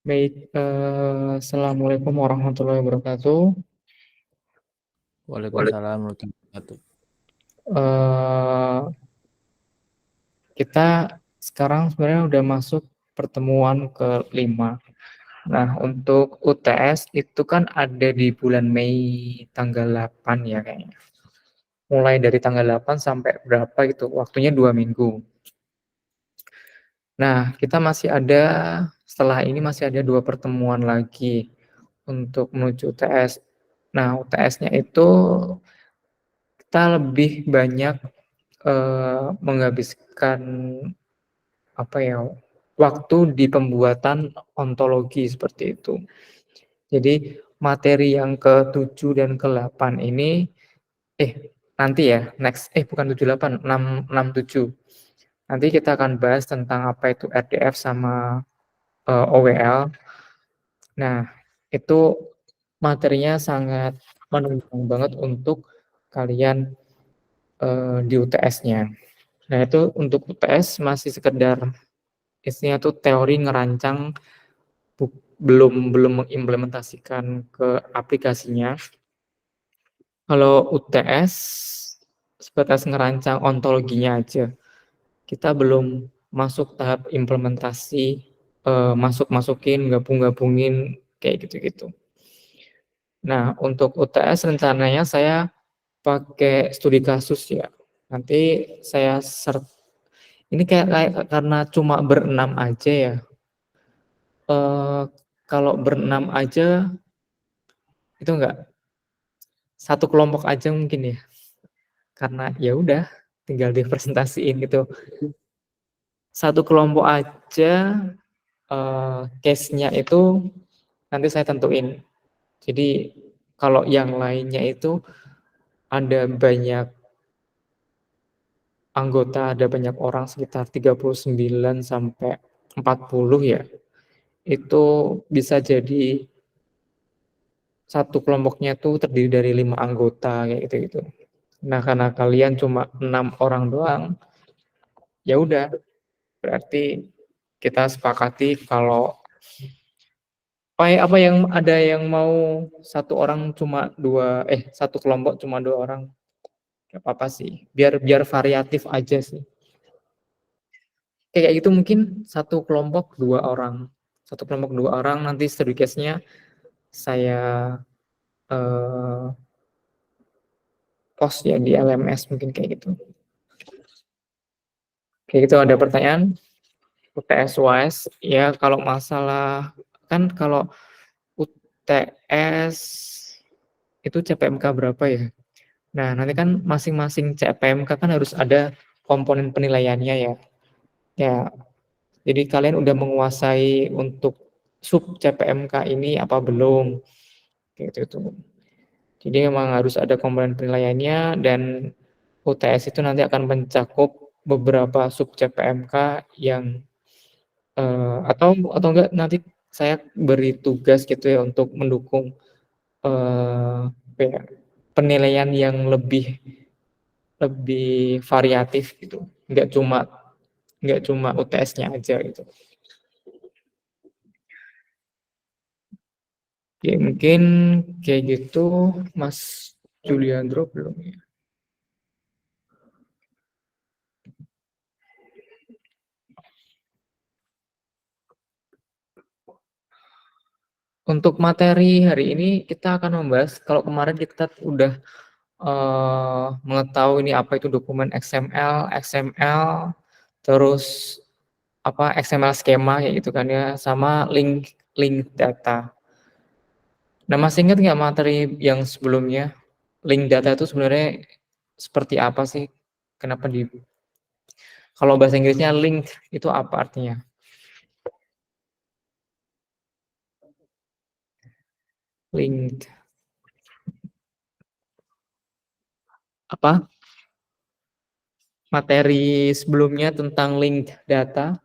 Baik, assalamualaikum warahmatullahi wabarakatuh. Waalaikumsalam warahmatullahi wabarakatuh. Eh, kita sekarang sebenarnya udah masuk pertemuan ke-5. Nah, untuk UTS itu kan ada di bulan Mei tanggal 8 ya kayaknya. Mulai dari tanggal 8 sampai berapa gitu, waktunya 2 minggu. Nah, kita masih ada, setelah ini masih ada 2 pertemuan lagi untuk menuju UTS. Nah, UTS-nya itu kita lebih banyak menghabiskan apa ya, waktu di pembuatan ontologi seperti itu. Jadi materi yang ke-7 dan ke-8 ini nanti ya, next bukan 7, 8, 6, 7. Nanti kita akan bahas tentang apa itu RDF sama OWL. Nah, itu materinya sangat menunjang banget untuk kalian di UTS-nya. Nah, itu untuk UTS masih sekedar isinya tuh teori ngerancang, belum mengimplementasikan ke aplikasinya. Kalau UTS sebatas ngerancang ontologinya aja. Kita belum masuk tahap implementasi, masukin, gabungin, kayak gitu-gitu. Nah, untuk UTS rencananya saya pakai studi kasus ya. Nanti saya ini kayak karena cuma berenam aja ya. Kalau berenam aja itu enggak, satu kelompok aja mungkin ya, karena ya udah tinggal dipresentasiin gitu. Satu kelompok aja, case-nya itu nanti saya tentuin. Jadi kalau yang lainnya itu ada banyak anggota, ada banyak orang sekitar 39 sampai 40 ya, itu bisa jadi satu kelompoknya tuh terdiri dari 5 anggota kayak gitu-gitu. Nah, karena kalian cuma 6 orang doang, ya udah berarti kita sepakati kalau apa yang ada yang mau satu orang cuma satu kelompok cuma 2 orang, nggak apa-apa sih, biar variatif aja sih. Kayak gitu mungkin satu kelompok 2 orang. Satu kelompok 2 orang, nanti studi case-nya saya post ya di LMS mungkin kayak gitu. Kayak gitu, ada pertanyaan? UTS UAS, ya kalau masalah kan kalau UTS itu CPMK berapa ya? Nah, nanti kan masing-masing CPMK kan harus ada komponen penilaiannya ya. Ya, jadi kalian udah menguasai untuk sub CPMK ini apa belum? Kayak gitu. Jadi memang harus ada komponen penilaiannya, dan UTS itu nanti akan mencakup beberapa sub CPMK yang atau enggak nanti saya beri tugas gitu ya untuk mendukung apa ya, penilaian yang lebih lebih variatif gitu. Enggak cuma UTS-nya aja gitu. Oke, mungkin kayak gitu. Mas Juliandro belum ya? Untuk materi hari ini kita akan membahas, kalau kemarin kita udah mengetahui ini apa itu dokumen XML, terus apa XML skema kayak gitu kan ya, sama link link data. Nah, masih ingat nggak materi yang sebelumnya? Link data itu sebenarnya seperti apa sih? Kenapa kalau bahasa Inggrisnya link itu apa artinya? Link apa? Materi sebelumnya tentang link data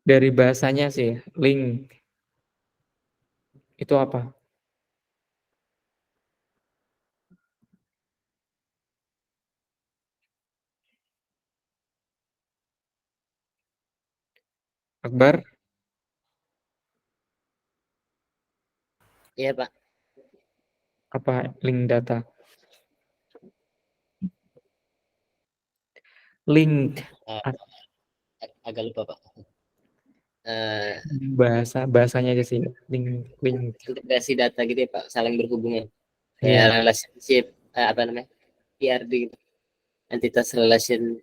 dari bahasanya sih, link itu apa? Akbar, Iya Pak. apa link data? Link Eh, art- agak lupa Pak. Eh, bahasanya aja sih, link link. integrasi data gitu ya Pak, saling berhubungan. Kayak Ya, relationship, apa namanya? PRD gitu. Entitas relation.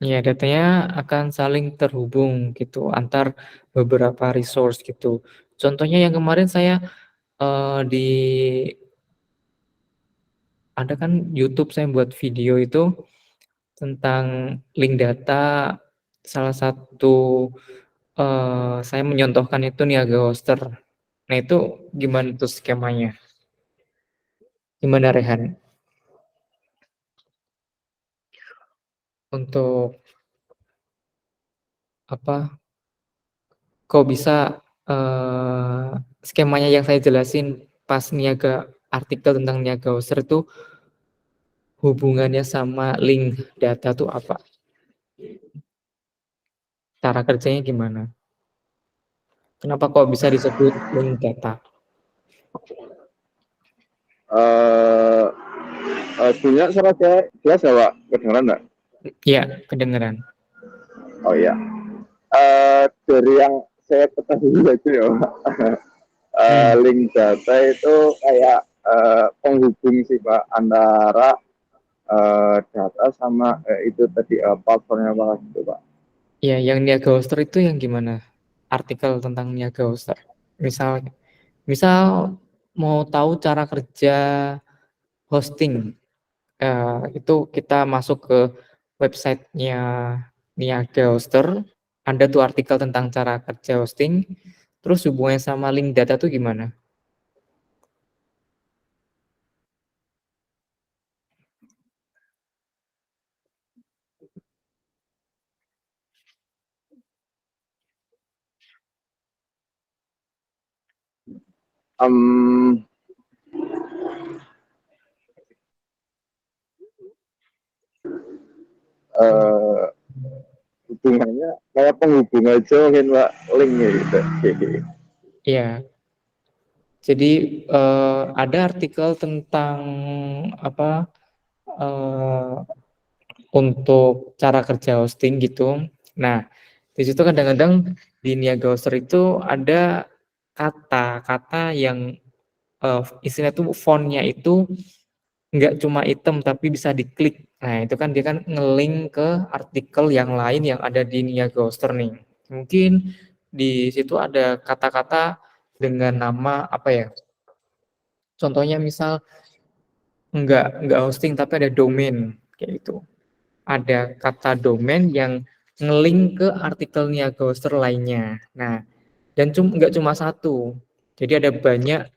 ya datanya akan saling terhubung gitu antar beberapa resource gitu. Contohnya yang kemarin saya di ada kan YouTube saya buat video itu tentang link data, salah satu saya menyontohkan itu Niaga Hoster. Nah itu gimana tuh skemanya? Gimana Rehan? Untuk apa? Kok bisa skemanya yang saya jelasin pas niaga artikel tentang Niaga Hoster itu hubungannya sama link data tuh apa? Cara kerjanya gimana? Kenapa kok bisa disebut link data? Eh, punya suara saya jelas ya Pak? Kedengeran nggak? Ya, kedengeran. Oh iya. Dari yang saya ketahui aja ya Pak. Hmm. Link data itu kayak penghubung sih Pak antara data sama itu tadi platformnya Pak gitu Pak. Ya, yang Niaga Hoster itu yang gimana? Artikel tentang Niaga Hoster. Misal mau tahu cara kerja hosting, itu kita masuk ke websitenya Niaga Hoster, ada tuh artikel tentang cara kerja hosting, terus hubungannya sama link data tuh gimana? Um, uh, Hubungannya kayak penghubung aja mungkin Pak, link gitu. Ya, jadi ada artikel tentang apa untuk cara kerja hosting gitu. Nah, di situ kadang-kadang di Niaga Hoster itu ada kata-kata yang istilahnya tuh fontnya itu nggak cuma item tapi bisa diklik. Nah, itu kan dia kan ngelink ke artikel yang lain yang ada di Niaga Hoster nih. Mungkin di situ ada kata-kata dengan nama apa ya? Contohnya misal nggak hosting tapi ada domain kayak gitu. Ada kata domain yang ngelink ke artikel Niaga Hoster lainnya. Nah, dan nggak cuma satu. Jadi ada banyak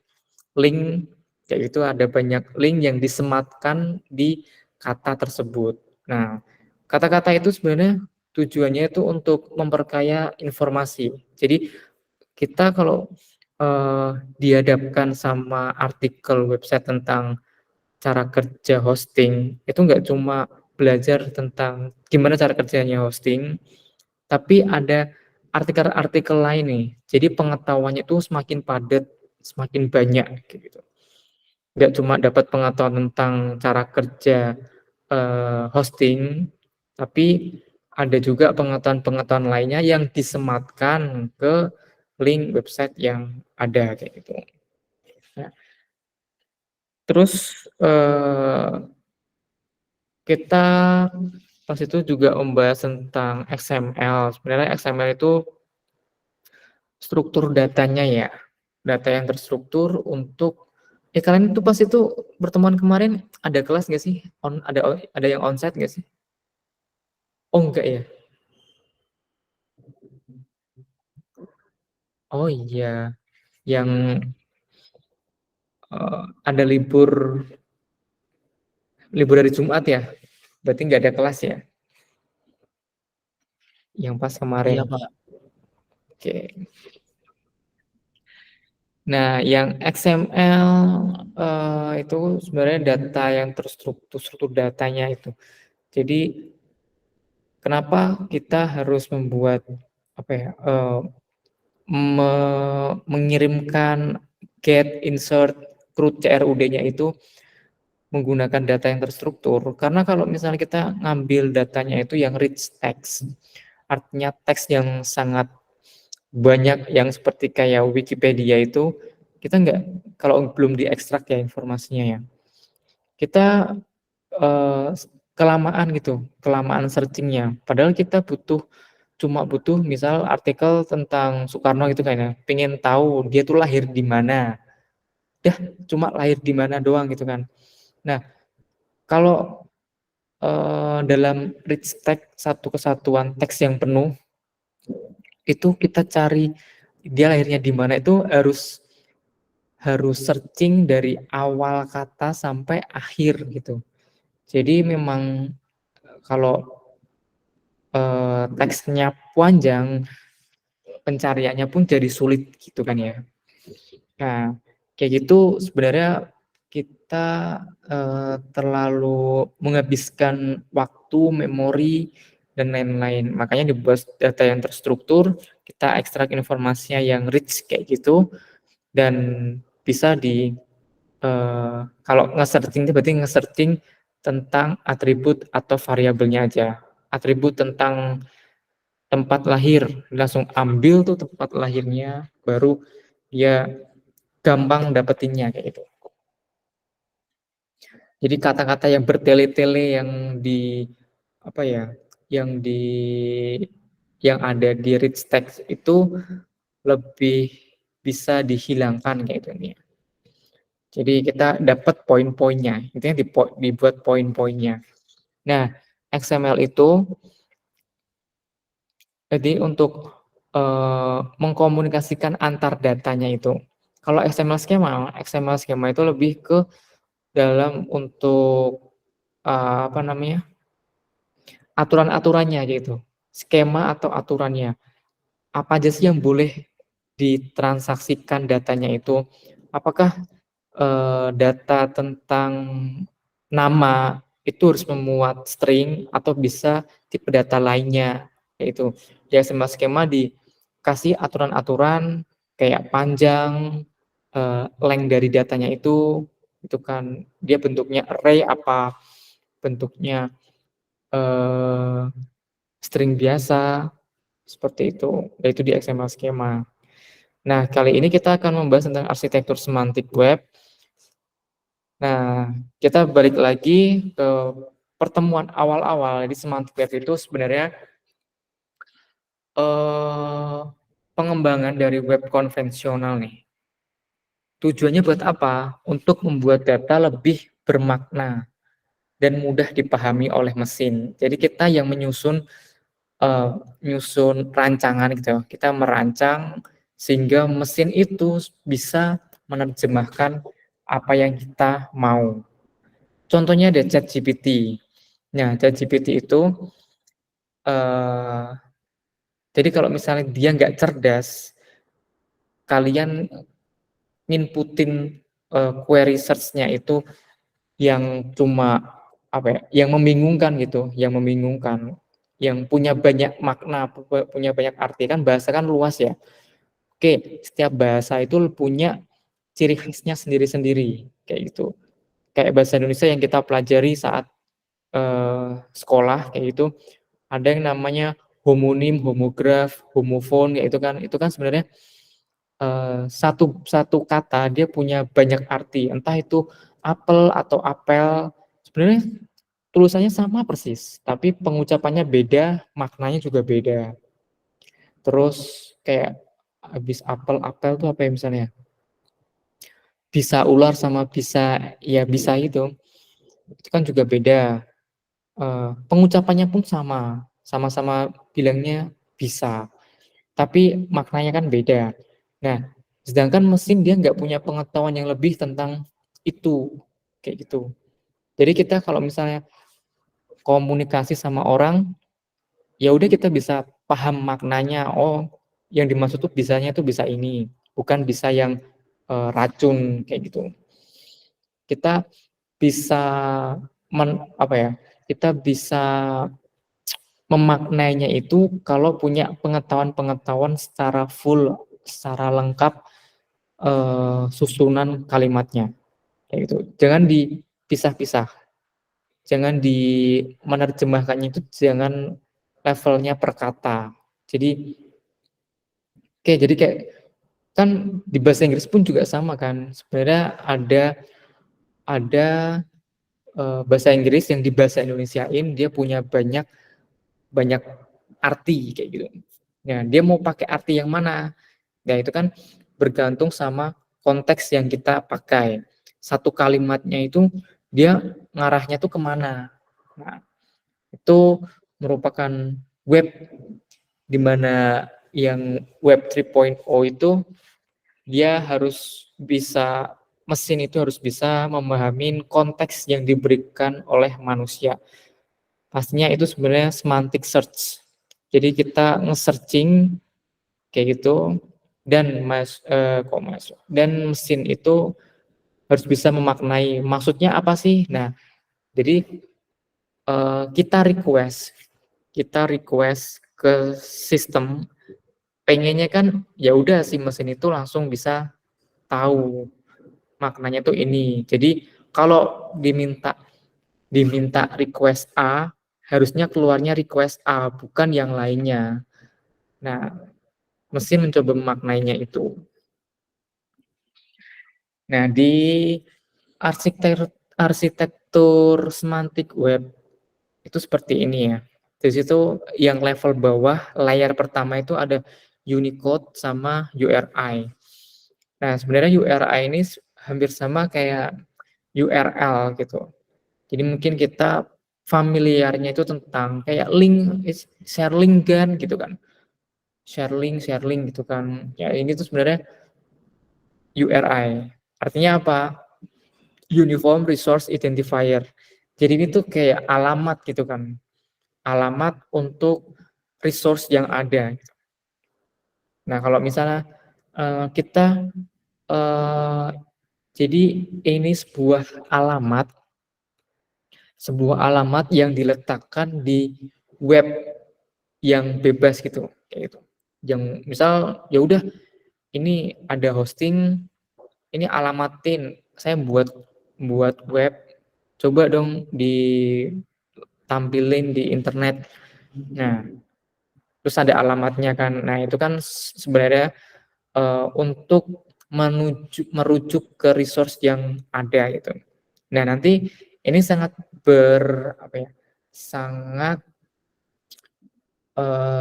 link kayak gitu, ada banyak link yang disematkan di kata tersebut. Nah, kata-kata itu sebenarnya tujuannya itu untuk memperkaya informasi. Jadi kita kalau dihadapkan sama artikel website tentang cara kerja hosting, itu nggak cuma belajar tentang gimana cara kerjanya hosting, tapi ada artikel-artikel lain nih. Jadi pengetahuannya itu semakin padat, semakin banyak gitu. Nggak cuma dapat pengetahuan tentang cara kerja hosting, tapi ada juga pengetahuan-pengetahuan lainnya yang disematkan ke link website yang ada kayak gitu. Nah, terus kita pas itu juga membahas tentang XML. Sebenarnya XML itu struktur datanya ya, data yang terstruktur untuk kalian itu pas itu pertemuan kemarin ada kelas nggak sih? Ada yang onsite nggak sih? Oh enggak ya? Oh iya, yang ada libur hari Jumat ya? Berarti nggak ada kelas ya? Yang pas Iya kemarin. Pak. Oke. Nah, yang XML itu sebenarnya data yang terstruktur, struktur datanya itu. Jadi kenapa kita harus membuat apa ya, mengirimkan get, insert, CRUD, CRUD-nya itu menggunakan data yang terstruktur. Karena kalau misalnya kita ngambil datanya itu yang rich text, artinya teks yang sangat banyak yang seperti kayak Wikipedia itu, kita nggak, kalau belum diekstrak ya informasinya ya, kita kelamaan gitu, kelamaan searchingnya. Padahal kita cuma butuh misal artikel tentang Soekarno gitu kan ya, pengen tahu dia tuh lahir di mana. Dah, cuma lahir di mana doang gitu kan. Nah, kalau dalam rich text, satu kesatuan teks yang penuh, itu kita cari dia lahirnya di mana itu harus searching dari awal kata sampai akhir gitu. Jadi memang kalau teksnya panjang, pencariannya pun jadi sulit gitu kan ya. Nah, kayak gitu sebenarnya kita terlalu menghabiskan waktu, memori, dan lain-lain. Makanya dibuat data yang terstruktur, kita ekstrak informasinya yang rich kayak gitu, dan bisa kalau nge-searching itu berarti nge-searching tentang atribut atau variabelnya aja. Atribut tentang tempat lahir, langsung ambil tuh tempat lahirnya, baru dia gampang dapetinnya kayak gitu. Jadi kata-kata yang bertele-tele yang di apa ya, yang di yang ada di rich text itu lebih bisa dihilangkan kayak gitu nih. Jadi kita dapat poin-poinnya, intinya dibuat poin-poinnya. Nah, XML itu jadi untuk mengkomunikasikan antar datanya itu. Kalau XML skema itu lebih ke dalam untuk apa namanya, aturan-aturannya gitu, skema atau aturannya. Apa aja sih yang boleh ditransaksikan datanya itu? Apakah data tentang nama itu harus memuat string atau bisa tipe data lainnya, yaitu di XML skema dikasih aturan-aturan kayak panjang, length dari datanya itu kan dia bentuknya array apa bentuknya string biasa, seperti itu, yaitu di XML skema. Nah, kali ini kita akan membahas tentang arsitektur semantik web. Nah, kita balik lagi ke pertemuan awal-awal. Jadi semantik web itu sebenarnya pengembangan dari web konvensional nih. Tujuannya buat apa? Untuk membuat data lebih bermakna dan mudah dipahami oleh mesin. Jadi kita yang menyusun rancangan gitu. Kita merancang sehingga mesin itu bisa menerjemahkan apa yang kita mau. Contohnya ada ChatGPT. Nah, ChatGPT itu jadi kalau misalnya dia nggak cerdas, kalian inputin query search-nya itu yang cuma apa ya, yang membingungkan gitu, yang punya banyak makna, punya banyak arti, kan bahasa kan luas ya. Oke, setiap bahasa itu punya ciri khasnya sendiri-sendiri kayak gitu. Kayak bahasa Indonesia yang kita pelajari saat sekolah kayak gitu, ada yang namanya homonim, homograf, homofon, ya itu kan sebenarnya satu kata dia punya banyak arti, entah itu apel atau apel, sebenarnya tulisannya sama persis, tapi pengucapannya beda, maknanya juga beda. Terus kayak habis apel tuh apa ya misalnya? Bisa ular sama bisa itu kan juga beda. Pengucapannya pun sama-sama bilangnya bisa, tapi maknanya kan beda. Nah, sedangkan mesin dia nggak punya pengetahuan yang lebih tentang itu, kayak gitu. Jadi kita kalau misalnya komunikasi sama orang, ya udah kita bisa paham maknanya. Oh, yang dimaksud tuh bisanya tuh bisa ini, bukan bisa yang racun kayak gitu. Kita bisa Kita bisa memaknainya itu kalau punya pengetahuan-pengetahuan secara full, secara lengkap, susunan kalimatnya, kayak gitu. Jangan dipisah-pisah, jangan menerjemahkannya itu jangan levelnya per kata. Jadi kayak kan di bahasa Inggris pun juga sama kan, sebenarnya ada bahasa Inggris yang di bahasa Indonesiain dia punya banyak arti kayak gitu. Nah, dia mau pakai arti yang mana? Nah, itu kan bergantung sama konteks yang kita pakai. Satu kalimatnya itu dia ngarahnya tuh kemana. Nah, itu merupakan web di mana yang web 3.0 itu dia harus bisa, mesin itu harus bisa memahami konteks yang diberikan oleh manusia. Pastinya itu sebenarnya semantic search. Jadi kita nge-searching kayak gitu dan dan mesin itu harus bisa memaknai maksudnya apa sih. Nah, jadi kita request ke sistem, pengennya kan ya udah si mesin itu langsung bisa tahu maknanya tuh ini. Jadi kalau diminta request A, harusnya keluarnya request A, bukan yang lainnya. Nah, mesin mencoba memaknainya itu. Nah, di arsitektur semantik web itu seperti ini ya. Di situ yang level bawah, layar pertama itu ada Unicode sama URI. Nah, sebenarnya URI ini hampir sama kayak URL gitu. Jadi mungkin kita familiarnya itu tentang kayak share link kan gitu kan. Share link gitu kan. Ya ini tuh sebenarnya URI. Artinya apa? Uniform Resource Identifier. Jadi ini tuh kayak alamat gitu kan. Alamat untuk resource yang ada. Nah, kalau misalnya kita jadi ini sebuah alamat yang diletakkan di web yang bebas gitu, kayak gitu. Yang misal ya udah ini ada hosting, ini alamatin, saya buat web, coba dong ditampilin di internet. Nah, terus ada alamatnya kan. Nah, itu kan sebenarnya untuk merujuk ke resource yang ada gitu. Nah, nanti ini sangat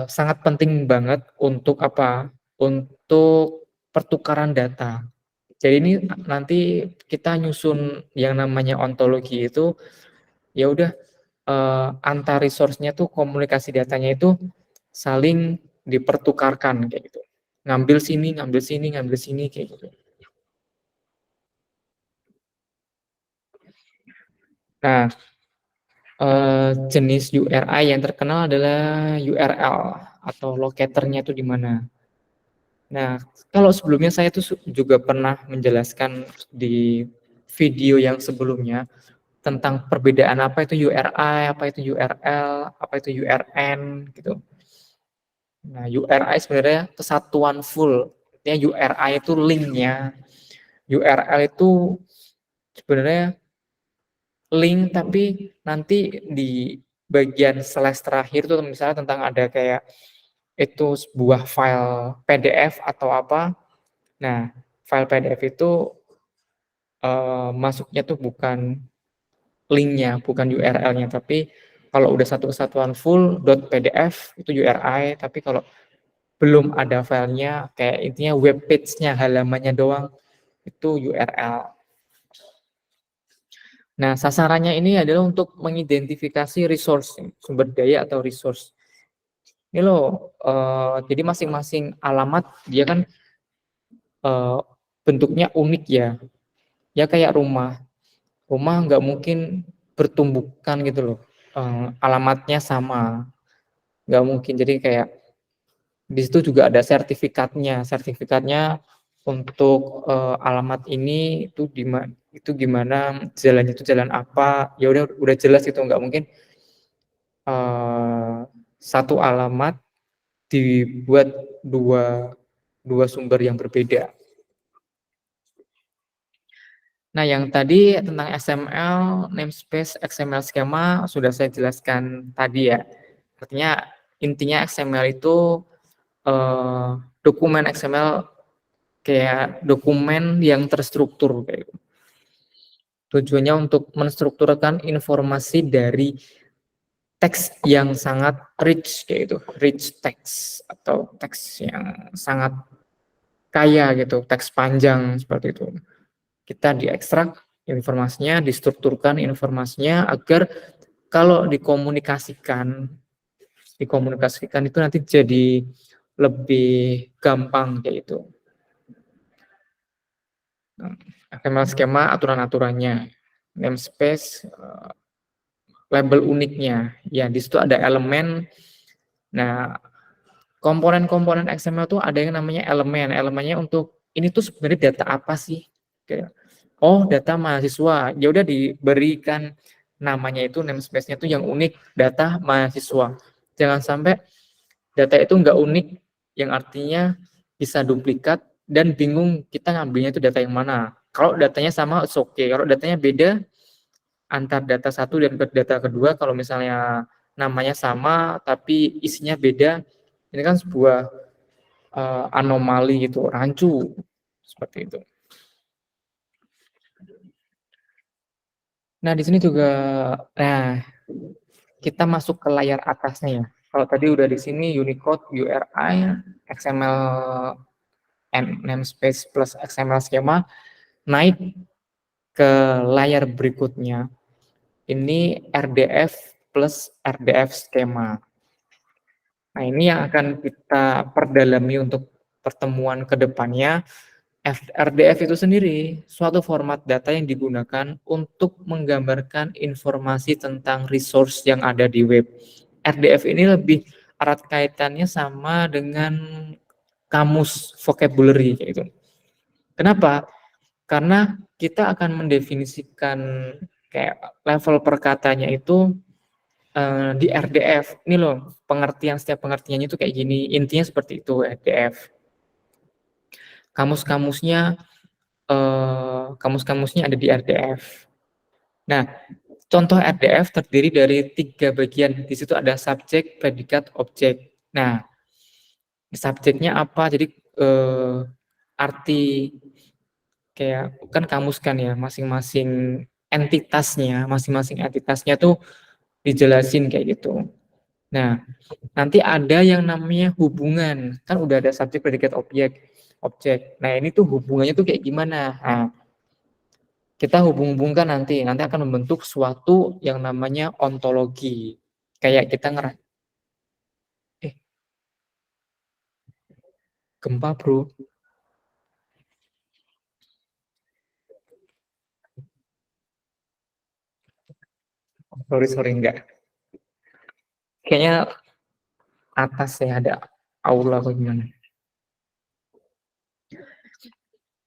sangat penting banget untuk apa? Untuk pertukaran data. Jadi ini nanti kita nyusun yang namanya ontologi itu ya udah antar resource-nya tuh komunikasi datanya itu saling dipertukarkan kayak gitu. Ngambil sini kayak gitu. Nah, jenis URI yang terkenal adalah URL atau locator-nya itu di mana. Nah, kalau sebelumnya saya tuh juga pernah menjelaskan di video yang sebelumnya tentang perbedaan apa itu URI, apa itu URL, apa itu URN gitu. Nah, URI sebenarnya kesatuan full. Artinya URI itu link-nya. URL itu sebenarnya link tapi nanti di bagian slash terakhir tuh misalnya tentang ada kayak itu sebuah file PDF atau apa. Nah, file PDF itu masuknya tuh bukan link-nya, bukan URL-nya, tapi kalau udah satu kesatuan full .pdf itu URI, tapi kalau belum ada filenya, kayak intinya web page-nya, halamannya doang, itu URL. Nah, sasarannya ini adalah untuk mengidentifikasi resource, sumber daya atau resource. Ini loh, jadi masing-masing alamat dia kan bentuknya unik ya. Ya kayak rumah. Rumah nggak mungkin bertumbukan gitu loh. Alamatnya sama. Nggak mungkin. Jadi kayak di situ juga ada sertifikatnya. Sertifikatnya untuk alamat ini itu gimana, jalannya itu jalan apa. Ya udah jelas itu, nggak mungkin satu alamat dibuat dua sumber yang berbeda. Nah, yang tadi tentang XML, namespace, XML skema sudah saya jelaskan tadi ya. Artinya intinya XML itu dokumen XML kayak dokumen yang terstruktur kayak gitu. Tujuannya untuk menstrukturkan informasi dari teks yang sangat rich kayak gitu, rich text atau teks yang sangat kaya gitu, teks panjang seperti itu. Kita diekstrak informasinya, distrukturkan informasinya agar kalau dikomunikasikan itu nanti jadi lebih gampang kayak itu. XML skema aturan-aturannya, namespace, label uniknya. Ya, di situ ada elemen. Nah, komponen-komponen XML itu ada yang namanya elemen. Elemennya untuk ini tuh sebenarnya data apa sih? Kayak, oh, data mahasiswa. Ya udah diberikan namanya itu namespace-nya itu yang unik, data mahasiswa. Jangan sampai data itu enggak unik, yang artinya bisa duplikat dan bingung kita ngambilnya itu data yang mana. Kalau datanya sama, it's okay. Kalau datanya beda antar data satu dan data kedua, kalau misalnya namanya sama tapi isinya beda, ini kan sebuah anomali gitu, rancu seperti itu. Nah, di sini juga, nah kita masuk ke layar atasnya ya. Kalau tadi udah di sini Unicode, URI, XML namespace plus XML skema, naik ke layar berikutnya. Ini RDF plus RDF skema. Nah, ini yang akan kita perdalami untuk pertemuan ke depannya. RDF itu sendiri suatu format data yang digunakan untuk menggambarkan informasi tentang resource yang ada di web. RDF ini lebih erat kaitannya sama dengan kamus vocabulary gitu. Kenapa? Karena kita akan mendefinisikan kayak level perkatanya itu di RDF. Ini loh, setiap pengertiannya itu kayak gini. Intinya seperti itu RDF. Kamus-kamusnya ada di RDF. Nah, contoh RDF terdiri dari 3 bagian. Di situ ada subjek, predikat, objek. Nah, subjeknya apa? Jadi arti kayak kan kamus kan ya, masing-masing entitasnya tuh dijelasin kayak gitu. Nah, nanti ada yang namanya hubungan. Kan udah ada subjek, predikat, objek. Nah, ini tuh hubungannya tuh kayak gimana? Nah, kita hubung-hubungkan nanti akan membentuk suatu yang namanya ontologi. Kayak kita gempa, Bro. Sorry, enggak. Kayaknya atas ya ada aula atau gimana.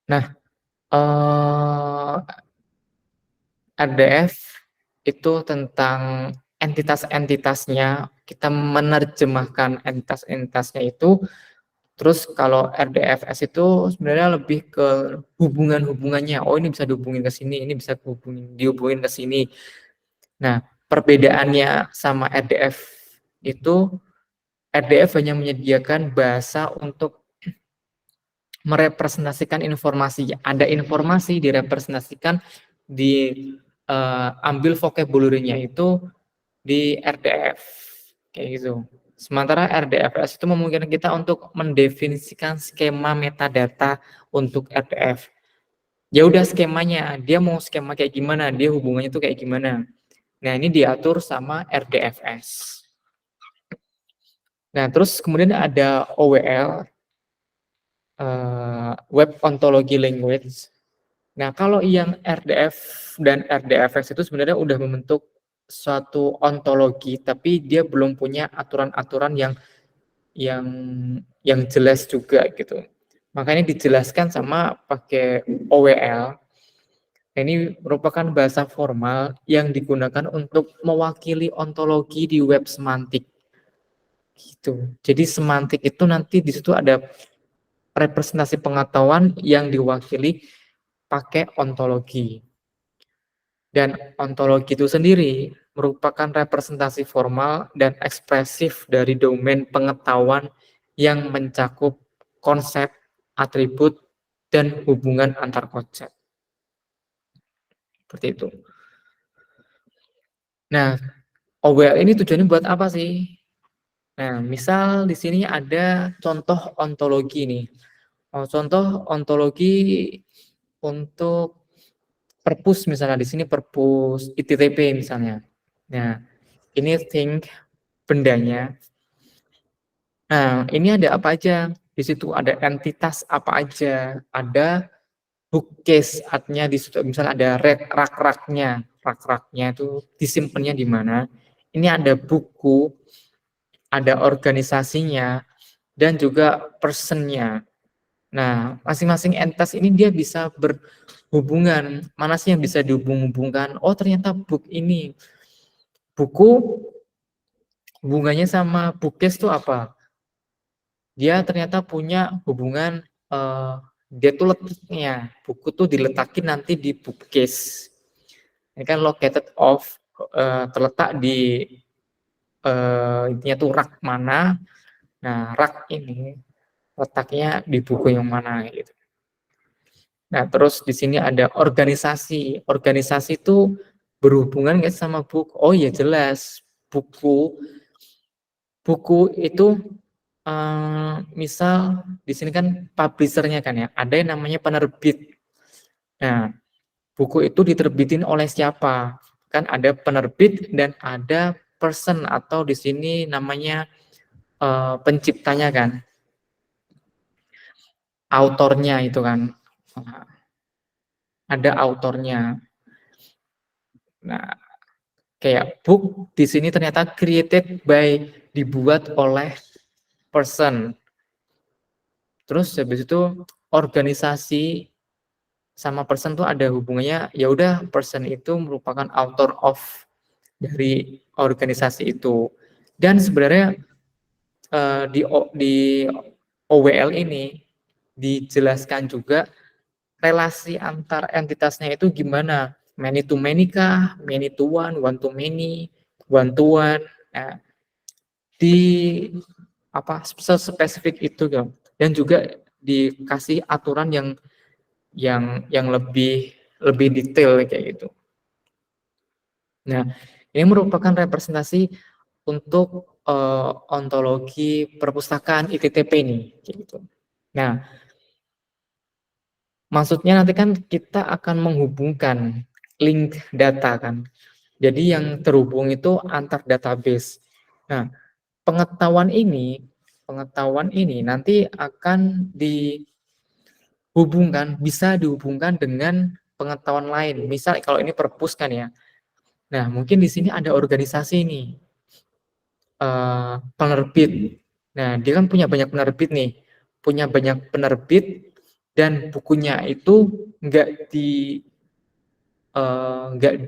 Nah, RDF itu tentang entitas-entitasnya, kita menerjemahkan entitas-entitasnya itu. Terus kalau RDFS itu sebenarnya lebih ke hubungan-hubungannya. Oh, ini bisa dihubungin ke sini, ini bisa dihubungin ke sini. Nah, perbedaannya sama RDF itu, RDF hanya menyediakan bahasa untuk merepresentasikan informasi. Ada informasi direpresentasikan, ambil vocabulary-nya itu di RDF. Kayak gitu. Sementara RDFS itu memungkinkan kita untuk mendefinisikan skema metadata untuk RDF. Ya udah skemanya, dia mau skema kayak gimana, dia hubungannya tuh kayak gimana. Nah, ini diatur sama RDFS. Nah, terus kemudian ada OWL, Web Ontology Language. Nah, kalau yang RDF dan RDFS itu sebenarnya udah membentuk suatu ontologi, tapi dia belum punya aturan-aturan yang jelas juga gitu. Makanya dijelaskan sama pakai OWL. Ini merupakan bahasa formal yang digunakan untuk mewakili ontologi di web semantik. gitu. Jadi semantik itu nanti di situ ada representasi pengetahuan yang diwakili pakai ontologi. Dan ontologi itu sendiri merupakan representasi formal dan ekspresif dari domain pengetahuan yang mencakup konsep, atribut, dan hubungan antar konsep. Seperti itu. Nah, OWL ini tujuannya buat apa sih? Nah, misal di sini ada contoh ontologi nih. Contoh ontologi untuk perpus misalnya, di sini perpus ITTP misalnya. Nah, ini think bendanya. Nah, ini ada apa aja? Di situ ada entitas apa aja, ada bookcase, artinya di situ misalnya ada rak-raknya, rak-raknya itu disimpannya di mana. Ini ada buku, ada organisasinya, dan juga personnya. Nah, masing-masing entitas ini dia bisa berhubungan. Mana sih yang bisa dihubung-hubungkan? Oh, ternyata buku hubungannya sama bookcase itu apa? Dia ternyata punya hubungan, dia tuh letaknya, buku tuh diletakin nanti di bookcase. Ini kan located of, terletak di, intinya tuh rak mana. Nah, rak ini letaknya di buku yang mana gitu. Nah, terus di sini ada organisasi. Organisasi itu berhubungan nggak sama buku? Oh iya jelas, buku itu misal di sini kan publishernya kan ya, ada yang namanya penerbit. Nah, buku itu diterbitin oleh siapa? Kan ada penerbit dan ada person atau di sini namanya penciptanya kan, autornya itu kan. Nah, ada autornya. Nah, kayak book di sini ternyata created by, dibuat oleh person. Terus habis itu organisasi sama person tuh ada hubungannya, ya udah person itu merupakan author of dari organisasi itu. Dan sebenarnya di OWL ini dijelaskan juga relasi antar entitasnya itu gimana, many to many kah, many to one to many, one to one. Nah, di apa spesifik itu kan, dan juga dikasih aturan yang lebih detail kayak gitu. Nah, ini merupakan representasi untuk ontologi perpustakaan ITTP ini gitu. Nah, maksudnya nanti kan kita akan menghubungkan link data kan. Jadi yang terhubung itu antar database. Nah, pengetahuan ini nanti akan bisa dihubungkan dengan pengetahuan lain. Misal kalau ini perpus kan ya. Nah, mungkin di sini ada organisasi nih, penerbit. Nah, dia kan punya banyak penerbit dan bukunya itu nggak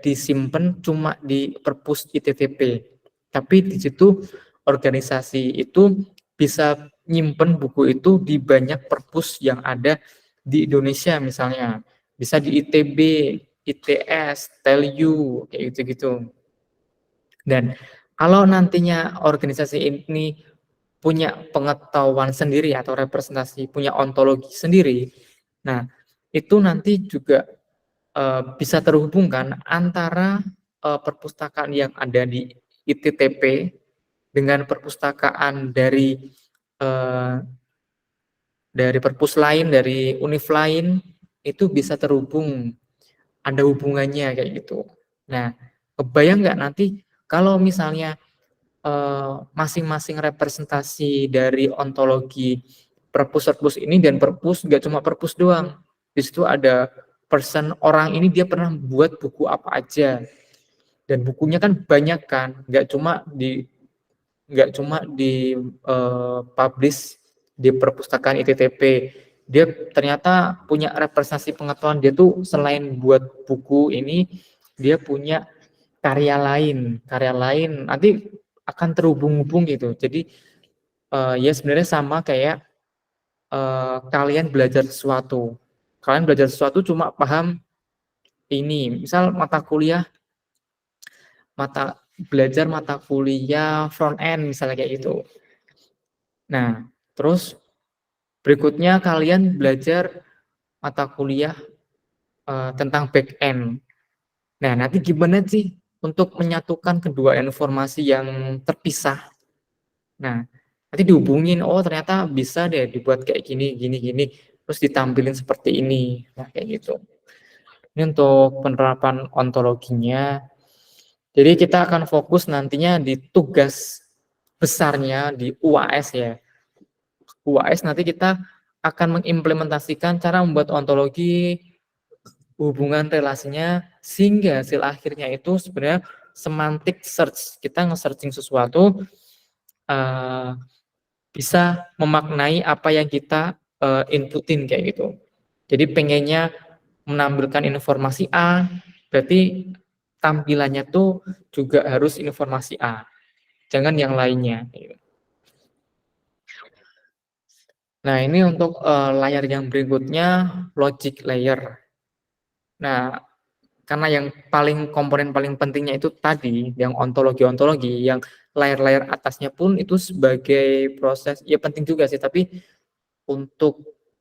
disimpan cuma di perpus ITTP, tapi di situ organisasi itu bisa nyimpen buku itu di banyak perpus yang ada di Indonesia misalnya, bisa di ITB, ITS, TELU, kayak gitu-gitu. Dan kalau nantinya organisasi ini punya pengetahuan sendiri atau representasi, punya ontologi sendiri, nah itu nanti juga bisa terhubungkan antara perpustakaan yang ada di ITTP dengan perpustakaan dari perpus lain, dari univ lain, itu bisa terhubung, ada hubungannya kayak gitu. Nah, kebayang nggak nanti kalau misalnya masing-masing representasi dari ontologi perpus ini, dan perpus nggak cuma perpus doang, di situ ada person, orang ini dia pernah buat buku apa aja, dan bukunya kan banyak kan, nggak cuma di publish di perpustakaan ITTP, dia ternyata punya representasi pengetahuan, dia tuh selain buat buku ini, dia punya karya lain nanti akan terhubung-hubung gitu. Jadi ya sebenarnya sama kayak kalian belajar sesuatu. Kalian belajar sesuatu cuma paham ini, misal belajar mata kuliah front end misalnya kayak gitu. Nah, terus berikutnya kalian belajar mata kuliah tentang back end. Nah, nanti gimana sih untuk menyatukan kedua informasi yang terpisah? Nah, nanti dihubungin, oh ternyata bisa deh dibuat kayak gini, gini, gini, terus ditampilin seperti ini. Nah, kayak gitu. Ini untuk penerapan ontologinya. Jadi kita akan fokus nantinya di tugas besarnya di UAS ya. UAS nanti kita akan mengimplementasikan cara membuat ontologi, hubungan relasinya, sehingga hasil akhirnya itu sebenarnya semantic search. Kita nge-searching sesuatu bisa memaknai apa yang kita inputin kayak gitu. Jadi pengennya menampilkan informasi A, berarti tampilannya tuh juga harus informasi A, jangan yang lainnya. Nah, ini untuk layar yang berikutnya, logic layer. Nah, karena yang komponen paling pentingnya itu tadi, yang ontologi, yang layar-layar atasnya pun itu sebagai proses, ya penting juga sih, tapi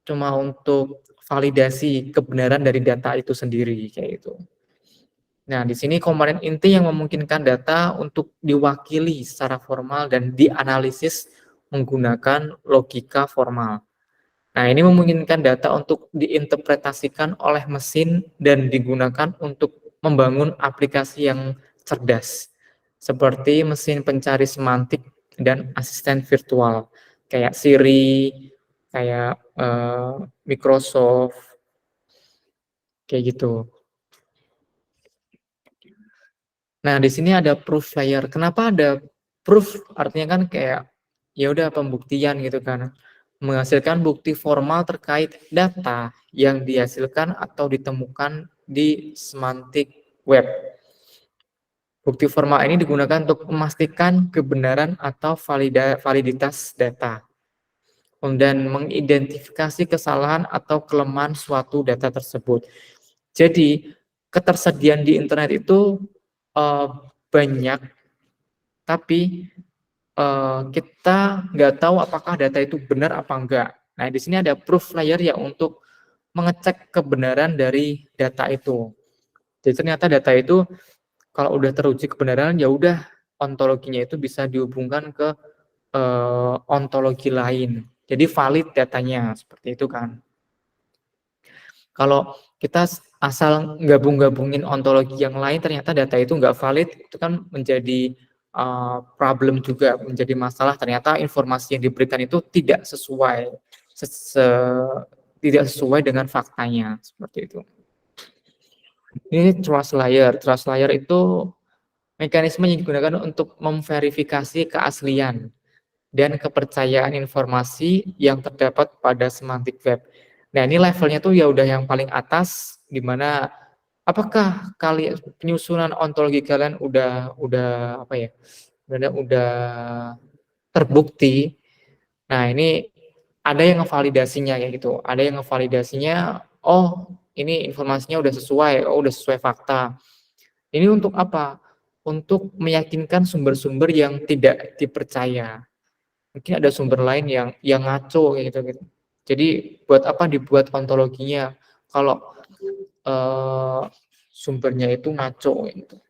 cuma untuk validasi kebenaran dari data itu sendiri, kayak gitu. Nah, di sini komponen inti yang memungkinkan data untuk diwakili secara formal dan dianalisis menggunakan logika formal. Nah, ini memungkinkan data untuk diinterpretasikan oleh mesin dan digunakan untuk membangun aplikasi yang cerdas, seperti mesin pencari semantik dan asisten virtual, kayak Siri, kayak Microsoft, kayak gitu. Nah, di sini ada proof layer. Kenapa ada proof? Artinya kan kayak ya udah pembuktian gitu kan. Menghasilkan bukti formal terkait data yang dihasilkan atau ditemukan di semantic web. Bukti formal ini digunakan untuk memastikan kebenaran atau validitas data dan mengidentifikasi kesalahan atau kelemahan suatu data tersebut. Jadi, ketersediaan di internet itu banyak, tapi kita nggak tahu apakah data itu benar apa enggak. Nah, di sini ada proof layer ya untuk mengecek kebenaran dari data itu. Jadi ternyata data itu kalau udah teruji kebenaran, ya udah ontologinya itu bisa dihubungkan ke ontologi lain. Jadi valid datanya, seperti itu kan. Kalau kita asal gabung-gabungin ontologi yang lain, ternyata data itu nggak valid, itu kan menjadi problem juga, menjadi masalah. Ternyata informasi yang diberikan itu tidak sesuai dengan faktanya, seperti itu. Ini trust layer. Trust layer itu mekanisme yang digunakan untuk memverifikasi keaslian dan kepercayaan informasi yang terdapat pada semantic web. Nah, ini levelnya tuh ya udah yang paling atas, di mana apakah penyusunan ontologi kalian udah apa ya? Udah terbukti. Nah, ini ada yang ngevalidasinya kayak gitu. Ada yang ngevalidasinya, oh, ini informasinya udah sesuai fakta. Ini untuk apa? Untuk meyakinkan sumber-sumber yang tidak dipercaya. Mungkin ada sumber lain yang ngaco kayak gitu. Jadi buat apa dibuat ontologinya kalau sumbernya itu ngaco gitu.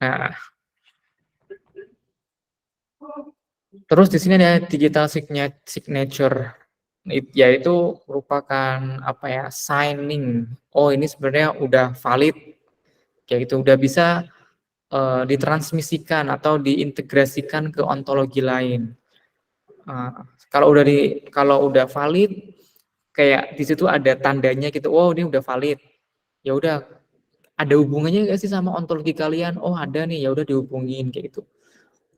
Nah, terus di sini ada digital signature, yaitu merupakan apa ya, signing. Oh, ini sebenarnya udah valid, kayak gitu, udah bisa ditransmisikan atau diintegrasikan ke ontologi lain. Kalau udah valid, kayak di situ ada tandanya gitu. Oh, ini udah valid. Ya udah, ada hubungannya nggak sih sama ontologi kalian? Oh, ada nih, ya udah dihubungin kayak gitu.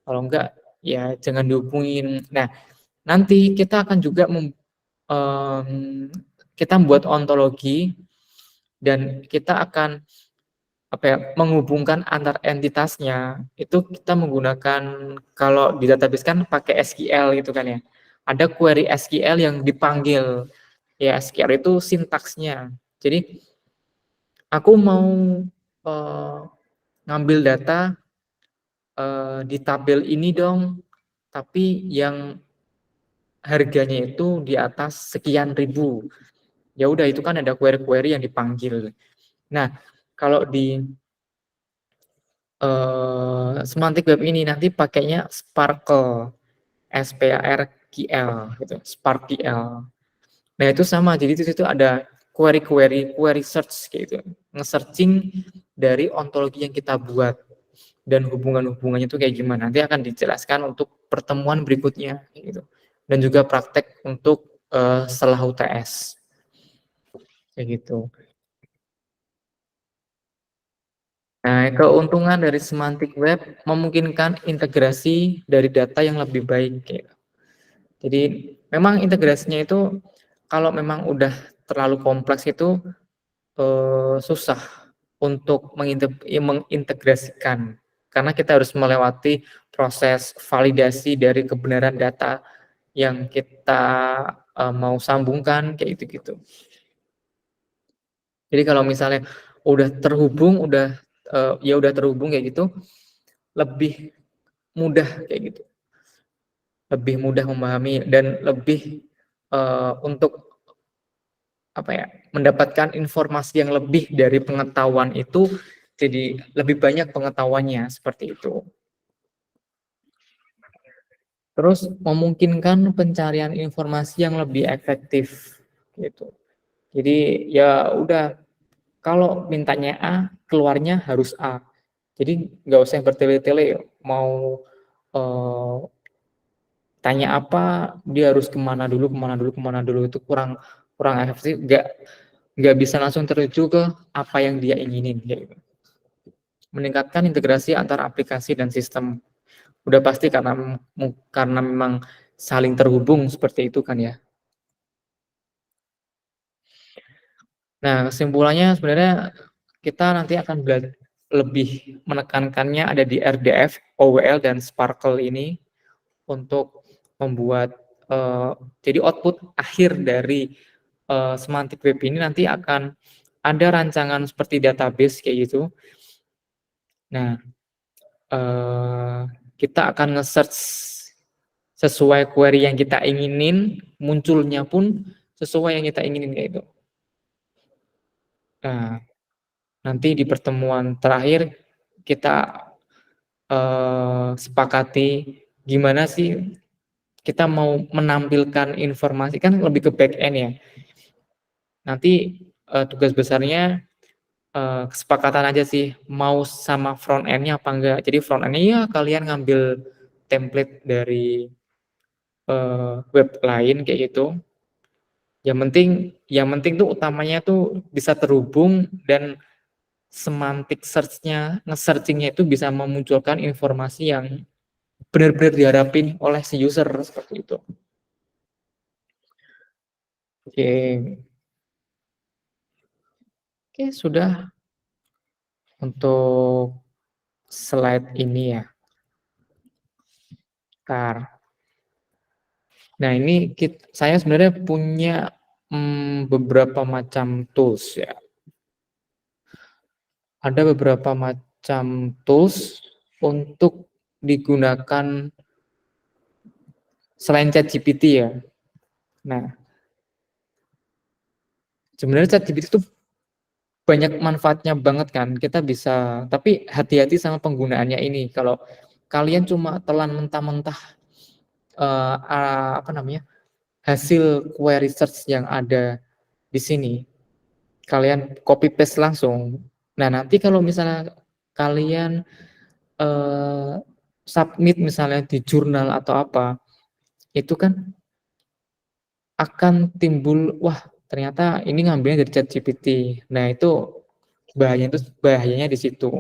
Kalau enggak, ya jangan dihubungin. Nah, nanti kita akan juga kita membuat ontologi dan kita akan menghubungkan antar entitasnya. Itu kita menggunakan, kalau di database kan pakai SQL gitu kan ya. Ada query SQL yang dipanggil. Ya, SQL itu sintaksnya. Jadi aku mau ngambil data di tabel ini dong, tapi yang harganya itu di atas sekian ribu. Ya udah, itu kan ada query-query yang dipanggil. Nah, kalau di semantic web ini nanti pakainya Sparkle, SPARQL gitu, SparkQL. Nah, itu sama. Jadi di situ ada query search gitu. Nge-searching dari ontologi yang kita buat dan hubungan-hubungannya itu kayak gimana. Nanti akan dijelaskan untuk pertemuan berikutnya gitu. Dan juga praktek untuk setelah UTS. Kayak gitu. Nah, keuntungan dari semantic web memungkinkan integrasi dari data yang lebih baik. Gitu. Jadi memang integrasinya itu kalau memang udah terlalu kompleks itu susah untuk mengintegrasikan, karena kita harus melewati proses validasi dari kebenaran data yang kita mau sambungkan kayak gitu-gitu. Jadi kalau misalnya udah terhubung, udah terhubung kayak gitu, lebih mudah kayak gitu, lebih mudah memahami dan lebih untuk mendapatkan informasi yang lebih dari pengetahuan itu, jadi lebih banyak pengetahuannya seperti itu. Terus memungkinkan pencarian informasi yang lebih efektif gitu. Jadi ya udah, kalau mintanya A, keluarnya harus A. Jadi nggak usah bertele-tele mau tanya apa, dia harus kemana dulu, itu kurang efektif, nggak bisa langsung tertuju ke apa yang dia inginin. Gitu. Meningkatkan integrasi antara aplikasi dan sistem. Udah pasti karena memang saling terhubung seperti itu kan ya. Nah, kesimpulannya sebenarnya kita nanti akan lebih menekankannya ada di RDF, OWL, dan Sparkle ini untuk membuat jadi output akhir dari semantic web ini nanti akan ada rancangan seperti database kayak gitu. Nah, kita akan nge-search sesuai query yang kita inginin, munculnya pun sesuai yang kita inginin kayak itu. Nah, nanti di pertemuan terakhir kita sepakati gimana sih kita mau menampilkan informasi, kan lebih ke back end ya. Nanti tugas besarnya kesepakatan aja sih, mau sama front end-nya apa enggak. Jadi front end-nya ya kalian ngambil template dari web lain kayak gitu. Yang penting tuh utamanya tuh bisa terhubung, dan semantic search-nya, nge-searching-nya itu bisa memunculkan informasi yang benar-benar diharapin oleh si user seperti itu. Oke, sudah untuk slide ini ya. Nah, ini saya sebenarnya punya beberapa macam tools ya. Ada beberapa macam tools untuk digunakan selain ChatGPT ya. Nah, sebenarnya ChatGPT itu banyak manfaatnya banget kan. Kita bisa, tapi hati-hati sama penggunaannya ini. Kalau kalian cuma telan mentah-mentah hasil query search yang ada di sini, kalian copy paste langsung. Nah, nanti kalau misalnya kalian submit misalnya di jurnal atau apa, itu kan akan timbul, wah ternyata ini ngambilnya dari ChatGPT. Nah, itu bahayanya di situ.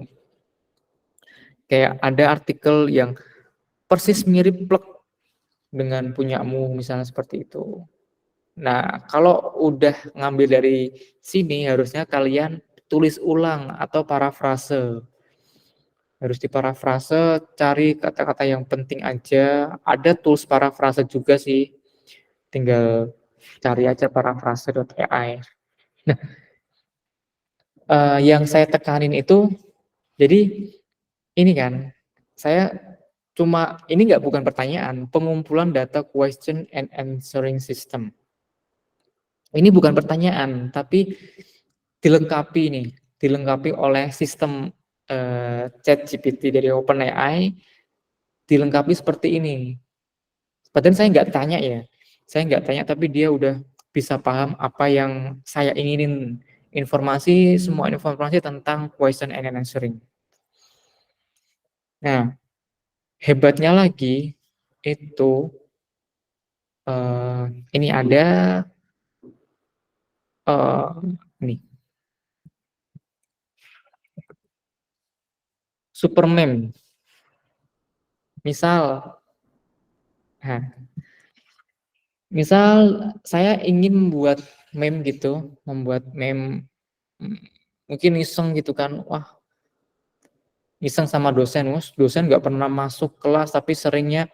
Kayak ada artikel yang persis mirip plek dengan punyamu misalnya seperti itu. Nah, kalau udah ngambil dari sini harusnya kalian tulis ulang atau parafrase. Harus diparafrase, cari kata-kata yang penting aja. Ada tools parafrase juga sih. Tinggal cari aja paraphrase.ai. Nah, yang saya tekanin itu, jadi ini kan, saya cuma, ini bukan pertanyaan, pengumpulan data question and answering system. Ini bukan pertanyaan, tapi dilengkapi oleh sistem ChatGPT dari OpenAI, dilengkapi seperti ini. Padahal saya nggak tanya, tapi dia udah bisa paham apa yang saya inginin, semua informasi tentang question and answering. Nah, hebatnya lagi itu ini ada nih super meme. Misal saya ingin membuat meme gitu, mungkin iseng gitu kan, wah iseng sama dosen nggak pernah masuk kelas tapi seringnya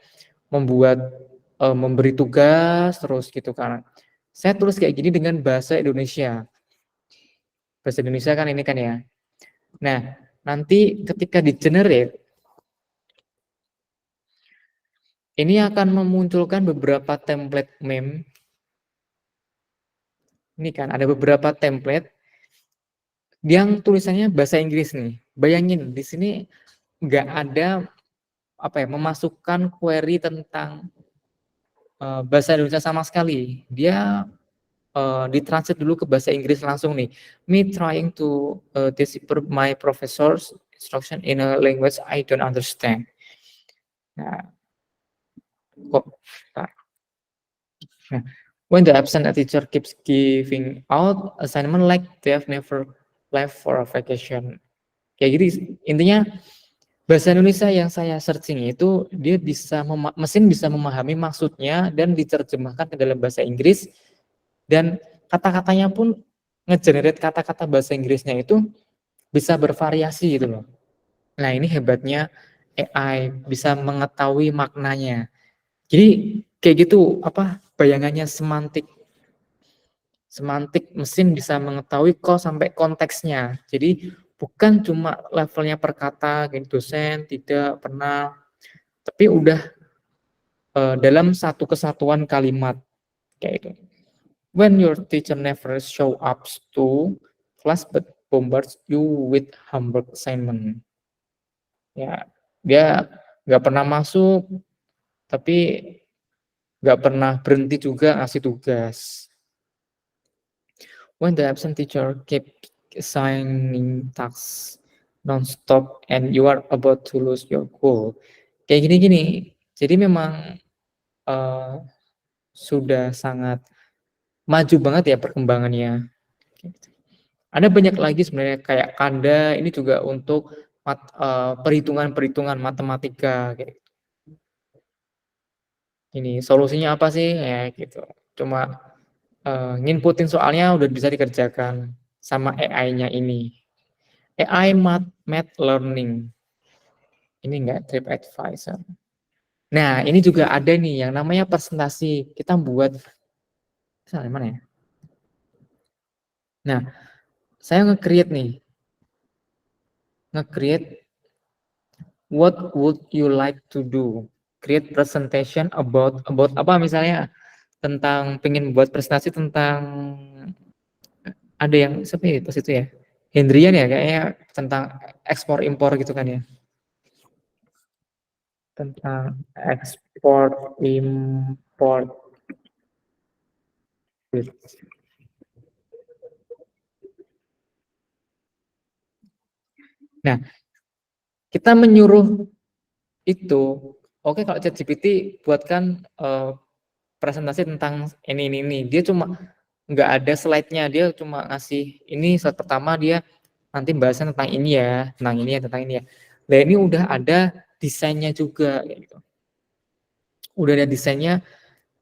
memberi tugas terus gitu kan. Saya tulis kayak gini dengan bahasa Indonesia. Bahasa Indonesia kan ini kan ya. Nah, nanti ketika di-generate, ini akan memunculkan beberapa template meme. Ini kan ada beberapa template yang tulisannya bahasa Inggris nih. Bayangin di sini nggak ada memasukkan query tentang bahasa Indonesia sama sekali. Dia ditranslate dulu ke bahasa Inggris langsung nih. Me trying to decipher my professor's instruction in a language I don't understand. Nah, when the absent teacher keeps giving out assignment like they have never left for a vacation. Kayak gitu intinya. Bahasa Indonesia yang saya searching itu dia mesin bisa memahami maksudnya dan diterjemahkan ke dalam bahasa Inggris, dan kata-katanya pun ngegenerate kata-kata bahasa Inggrisnya itu bisa bervariasi gitu loh. Nah, ini hebatnya AI, bisa mengetahui maknanya. Jadi kayak gitu bayangannya semantik mesin bisa mengetahui kok sampai konteksnya. Jadi bukan cuma levelnya per kata, dosen tidak pernah, tapi udah dalam satu kesatuan kalimat kayak itu. When your teacher never show up to class but bombards you with homework assignment. Ya, dia nggak pernah masuk, tapi nggak pernah berhenti juga ngasih tugas. When the absent teacher keeps assigning tasks non-stop and you are about to lose your goal. Kayak gini-gini. Jadi memang sudah sangat maju banget ya perkembangannya. Ada banyak lagi sebenarnya kayak Kanda, ini juga untuk perhitungan-perhitungan matematika kayak gitu. Ini solusinya apa sih ya gitu. Cuma nginputin soalnya udah bisa dikerjakan sama AI-nya ini. AI Math Learning. Ini enggak TripAdvisor. Nah, ini juga ada nih yang namanya presentasi. Kita buat mana ya? Nah, saya nge-create what would you like to do? Create presentation about apa misalnya tentang pengen buat presentasi tentang ada yang seperti pas itu ya. Hendrian ya kayaknya tentang ekspor impor gitu kan ya. Tentang ekspor impor. Nah, kita menyuruh itu, oke kalau ChatGPT buatkan presentasi tentang ini. Dia cuma nggak ada slide-nya, dia cuma ngasih ini slide pertama, dia nanti bahasnya tentang ini ya, tentang ini ya. Nah, ini udah ada desainnya juga kayak gitu. Udah ada desainnya,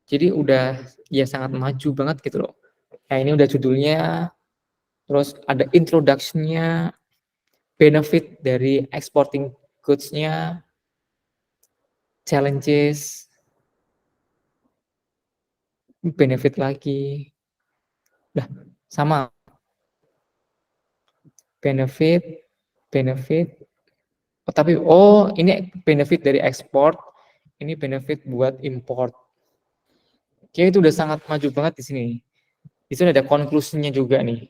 Jadi udah ya sangat maju banget gitu loh. Nah ini udah judulnya, terus ada introduction-nya, benefit dari exporting goods-nya, challenges, benefit lagi. Nah, sama. Benefit, benefit. Ini benefit dari ekspor, ini benefit buat import. Oke, itu udah sangat maju banget di sini. Di sini ada konklusinya juga nih.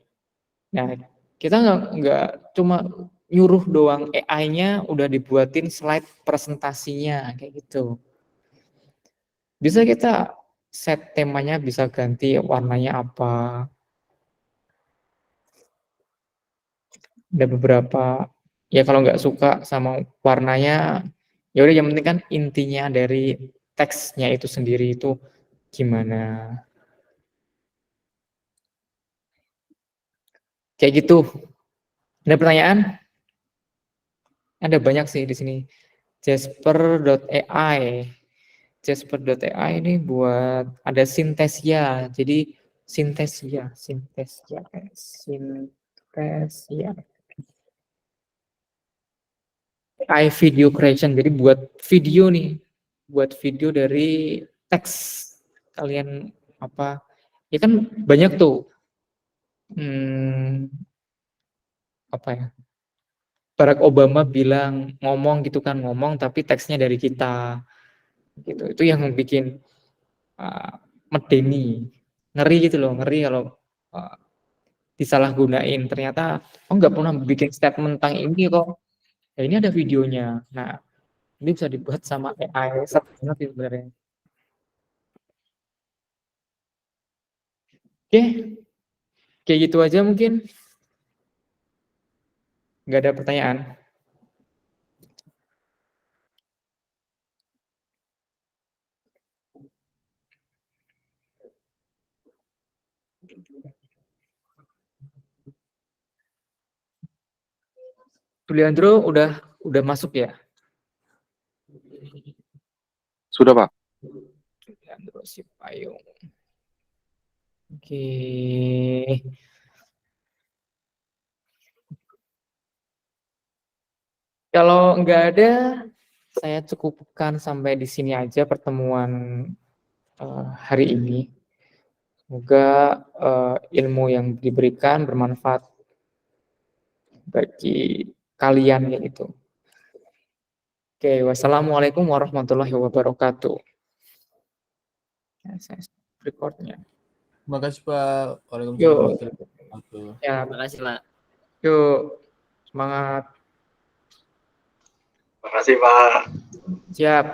Nah, kita nggak cuma nyuruh doang, AI-nya udah dibuatin slide presentasinya kayak gitu. Bisa kita set temanya, bisa ganti warnanya apa. Ada beberapa, ya kalau nggak suka sama warnanya, ya udah yang penting kan intinya dari teksnya itu sendiri itu gimana. Kayak gitu. Ada pertanyaan? Ada banyak sih di sini. Jasper.ai. Jasper.ai ini buat ada Synthesia. Jadi Synthesia. AI video creation. Jadi buat video nih. Buat video dari teks. Kalian apa? Ya kan banyak tuh. Apa ya? Barack Obama bilang ngomong gitu kan, ngomong tapi teksnya dari kita. Gitu. Itu yang bikin medeni, ngeri gitu loh, ngeri kalau disalahgunain. Ternyata nggak pernah bikin statement tentang ini kok. Ya ini ada videonya. Nah, ini bisa dibuat sama AI. Seru banget sih sebenarnya. Oke, kayak gitu aja mungkin. Nggak ada pertanyaan. Leandro udah masuk ya? Sudah, Pak. Leandro Sipayung. Oke. Kalau nggak ada, saya cukupkan sampai di sini aja pertemuan hari ini. Semoga ilmu yang diberikan bermanfaat bagi kalian gitu. Oke, wassalamualaikum warahmatullahi wabarakatuh. Saya recordnya. Terima kasih Pak. Waalaikumsalam Yuk. warahmatullahi wabarakatuh. Ya, Terima kasih, Pak. yuk semangat. Terima kasih, Pak. Siap.